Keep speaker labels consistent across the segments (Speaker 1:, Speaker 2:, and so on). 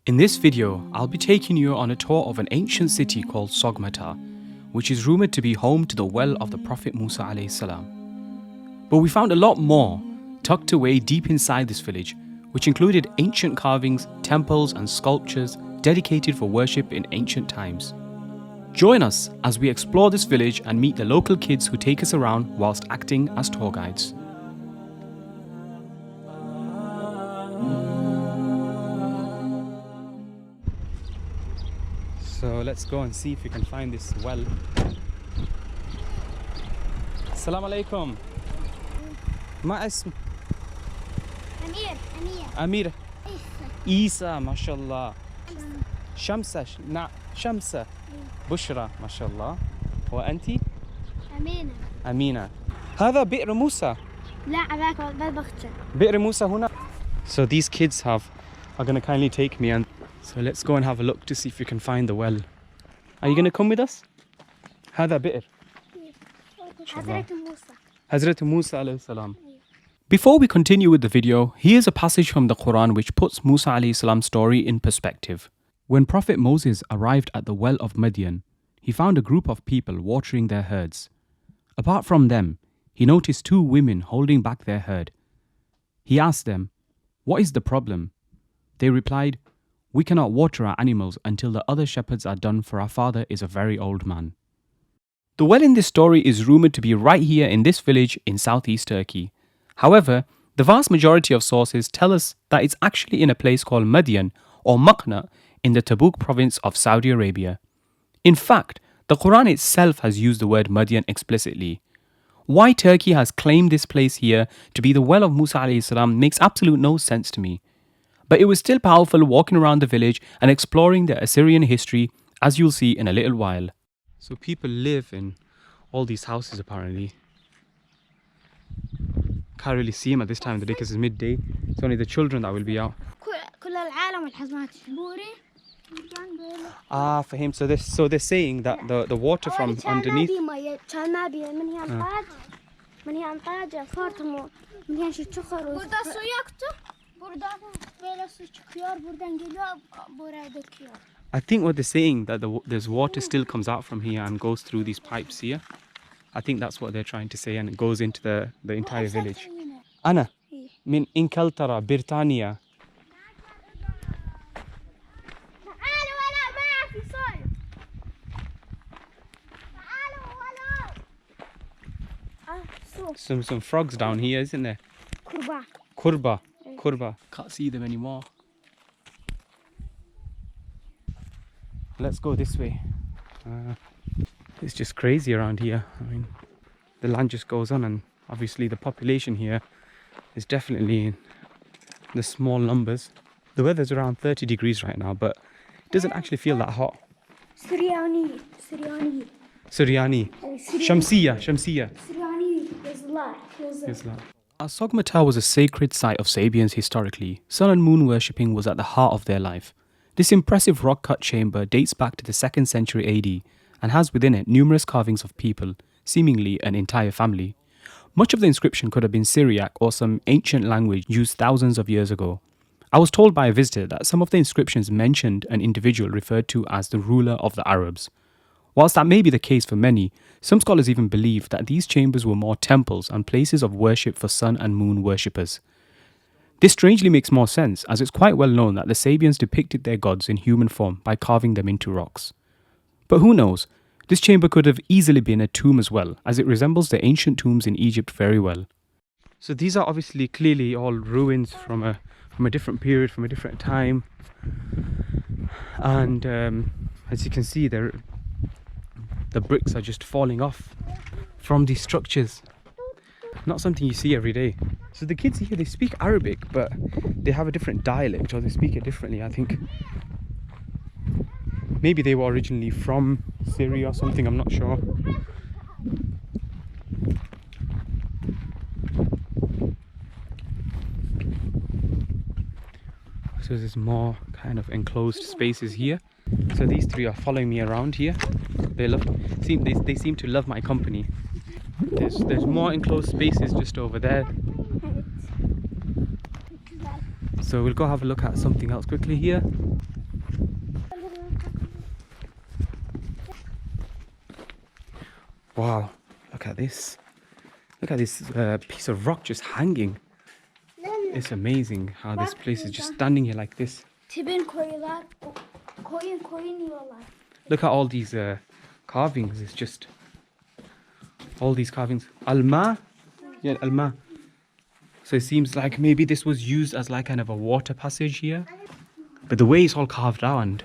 Speaker 1: In this video, I'll be taking you on a tour of an ancient city called Sogmata, which is rumoured to be home to the well of the Prophet Musa alayhi salam. But we found a lot more tucked away deep inside this village, which included ancient carvings, temples and sculptures dedicated for worship in ancient times. Join us as we explore this village and meet the local kids who take us around whilst acting as tour guides. So let's go and see if we can find this well. Assalamu alaikum. Ma ism? Amir. Isa, mashallah. Shamsa, Shamsa. بشرى ما شاء الله. وأنتي؟ أمينة. هذا بئر موسى.
Speaker 2: لا عذاك بالبختة.
Speaker 1: بئر موسى هنا. So these kids are going to kindly take me, and so let's go and have a look to see if we can find the well. Are you going to come with us? هذا بئر.
Speaker 2: Hazrat Musa.
Speaker 1: Hazrat Musa alayhi salam. Before we continue with the video, here's a passage from the Quran which puts Musa alayhi salam's story in perspective. When Prophet Moses arrived at the well of Midian, he found a group of people watering their herds. Apart from them, he noticed two women holding back their herd. He asked them, "What is the problem?" They replied, "We cannot water our animals until the other shepherds are done, for our father is a very old man." The well in this story is rumoured to be right here in this village in southeast Turkey. However, the vast majority of sources tell us that it's actually in a place called Midian or Maqna in the Tabuk province of Saudi Arabia. In fact, the Quran itself has used the word Midian explicitly. Why Turkey has claimed this place here to be the well of Musa alayhi salam makes absolute no sense to me. But it was still powerful walking around the village and exploring the Assyrian history, as you'll see in a little while. So people live in all these houses apparently. Can't really see them at this time of the day because it's midday. It's only the children that will be out. Ah, for him. So they're saying that the water from underneath. I think what they're saying that there's water still comes out from here and goes through these pipes here. I think that's what they're trying to say, and it goes into the entire village. Anna, min Inkaltara, Birtania. Some frogs down here, isn't there? Kurba. Can't see them anymore. Let's go this way. It's just crazy around here. I mean, the land just goes on, and obviously the population here is definitely in the small numbers. The weather's around 30 degrees right now, but it doesn't actually feel that hot. Suryani. Shamsiya. As Sogmata was a sacred site of Sabians historically, sun and moon worshipping was at the heart of their life. This impressive rock-cut chamber dates back to the 2nd century AD and has within it numerous carvings of people, seemingly an entire family. Much of the inscription could have been Syriac or some ancient language used thousands of years ago. I was told by a visitor that some of the inscriptions mentioned an individual referred to as the ruler of the Arabs. Whilst that may be the case for many, some scholars even believe that these chambers were more temples and places of worship for sun and moon worshippers. This strangely makes more sense, as it's quite well known that the Sabians depicted their gods in human form by carving them into rocks. But who knows, this chamber could have easily been a tomb as well, as it resembles the ancient tombs in Egypt very well. So these are obviously clearly all ruins from a different period, from a different time. And as you can see, the bricks are just falling off from these structures. Not something you see every day. So the kids here, they speak Arabic, but they have a different dialect, or they speak it differently, I think. Maybe they were originally from Syria or something, I'm not sure. So there's more kind of enclosed spaces here. So these three are following me around here. They seem to love my company. There's more enclosed spaces just over there. So we'll go have a look at something else quickly here. Wow, look at this. Look at this piece of rock just hanging. It's amazing how this place is just standing here like this.
Speaker 2: Tibin koyular, koyun yiyorlar.
Speaker 1: Look at all these carvings. It's just all these carvings. Alma? Yeah, Alma. So it seems like maybe this was used as like kind of a water passage here. But the way it's all carved out, and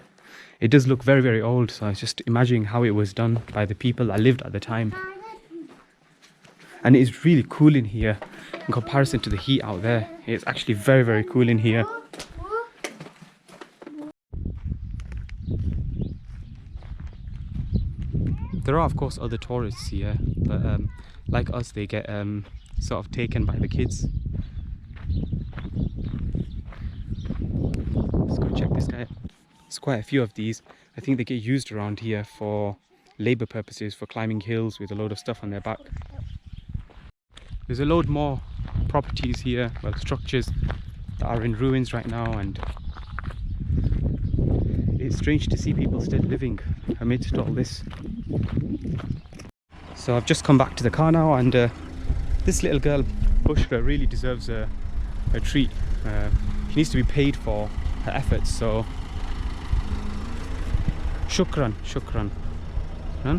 Speaker 1: it does look very, very old. So I was just imagining how it was done by the people that lived at the time. And it's really cool in here in comparison to the heat out there. It's actually very, very cool in here. There are, of course, other tourists here, but like us, they get sort of taken by the kids. Let's go check this guy. There's quite a few of these. I think they get used around here for labour purposes, for climbing hills with a load of stuff on their back. There's a load more properties here, well, structures that are in ruins right now, and it's strange to see people still living amidst all this. So I've just come back to the car now, and this little girl, Bushra, really deserves a treat. She needs to be paid for her efforts, so shukran, shukran. Huh?